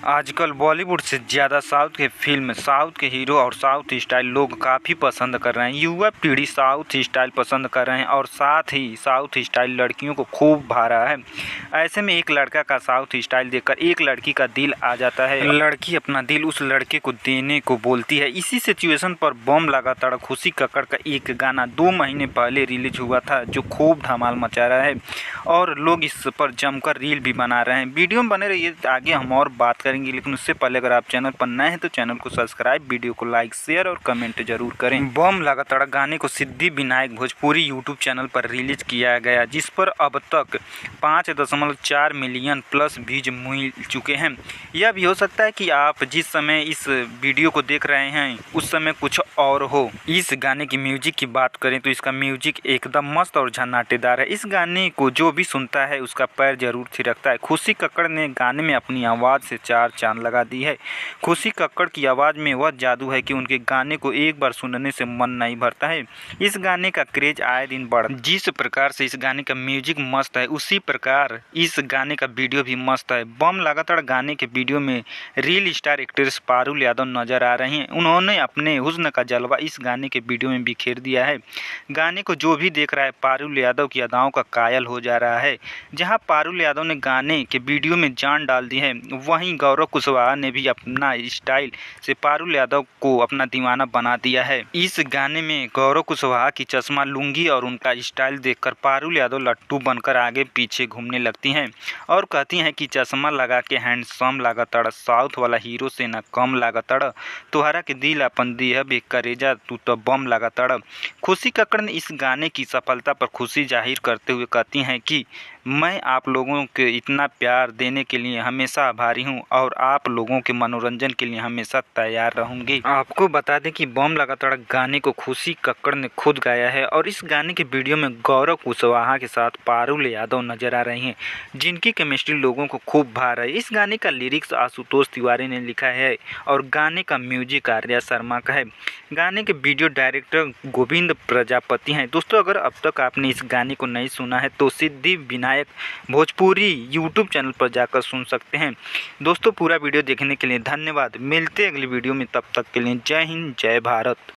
आजकल बॉलीवुड से ज़्यादा साउथ के फिल्म, साउथ के हीरो और साउथ स्टाइल लोग काफ़ी पसंद कर रहे हैं। युवा पीढ़ी साउथ स्टाइल पसंद कर रहे हैं और साथ ही साउथ स्टाइल लड़कियों को खूब भा रहा है। ऐसे में एक लड़का का साउथ स्टाइल देखकर एक लड़की का दिल आ जाता है। लड़की अपना दिल उस लड़के को देने को बोलती है। इसी सिचुएशन पर बम लगा तड़ खुशी कक्कड़ का एक गाना 2 महीने पहले रिलीज हुआ था, जो खूब धमाल मचा रहा है और लोग इस पर जमकर रील भी बना रहे हैं। वीडियो में बने रहिए, आगे हम और बात करेंगे, लेकिन उससे पहले अगर आप चैनल पर नए हैं तो चैनल को सब्सक्राइब, वीडियो को लाइक, शेयर और कमेंट जरूर करें। बम लगा तड़ गाने को सिद्धि विनायक भोजपुरी यूट्यूब चैनल पर रिलीज किया गया, जिस पर अब तक 5.4 मिलियन प्लस व्यूज मिल चुके हैं। यह भी हो सकता है कि आप जिस समय इस वीडियो को देख रहे हैं उस समय कुछ और हो। इस गाने की म्यूजिक की बात करें तो इसका म्यूजिक एकदम मस्त और झन्नाटेदार है। इस गाने को जो भी सुनता है उसका पैर जरूर थिरकता है। खुशी कक्कड़ ने गाने में अपनी आवाज़ से 4 चांद लगा दी है। खुशी कक्कड़ की आवाज़ में वह जादू है कि उनके गाने को एक बार सुनने से मन नहीं भरता है। इस गाने का क्रेज आए दिन बढ़, जिस प्रकार से इस गाने का म्यूजिक मस्त है उसी प्रकार इस गाने का वीडियो भी मस्त है। बम लगातार गाने के वीडियो में reel star actress Parul Yadav नजर आ रही हैं। उन्होंने अपने हुस्न का जलवा इस गाने के वीडियो में बिखेर दिया है। गाने को जो भी देख रहा है पारुल यादव की अदाओं का कायल हो जा रहा है। जहां पारुल यादव ने गाने के वीडियो में जान डाल दी है, वहीं गौरव कुशवाहा ने भी अपना स्टाइल से पारुल यादव को अपना दीवाना बना दिया है। इस गाने में गौरव कुशवाहा की चश्मा, लुंगी और उनका स्टाइल देखकर पारुल यादव लट्टू बनकर आगे पीछे घूमने लगती हैं और कहती हैं कि चश्मा लगा के हैंडसम लागतड़, साउथ वाला हीरो से न कम लागतड़, तुहरा के दिल अपन दिया बेकरेजा तू तो बम लागतड़। खुशी कक्कड़ ने इस गाने की सफलता पर खुशी जाहिर करते हुए कहती हैं कि मैं आप लोगों के इतना प्यार देने के लिए हमेशा आभारी हूं और आप लोगों के मनोरंजन के लिए हमेशा तैयार रहूंगी। आपको बता दें कि बम लगातार गाने को खुशी कक्कड़ ने खुद गाया है और इस गाने के वीडियो में गौरव कुशवाहा के साथ पारुल यादव नजर आ रही हैं, जिनकी केमिस्ट्री लोगों को खूब भा रही है। इस गाने का लिरिक्स आशुतोष तिवारी ने लिखा है और गाने का म्यूजिक आर्या शर्मा का है। गाने के वीडियो डायरेक्टर गोविंद प्रजापति हैं। दोस्तों, अगर अब तक आपने इस गाने को नहीं सुना है तो सिद्धि विनायक भोजपुरी यूट्यूब चैनल पर जाकर सुन सकते हैं। दोस्तों, पूरा वीडियो देखने के लिए धन्यवाद। मिलते हैं अगली वीडियो में, तब तक के लिए जय हिंद, जय भारत।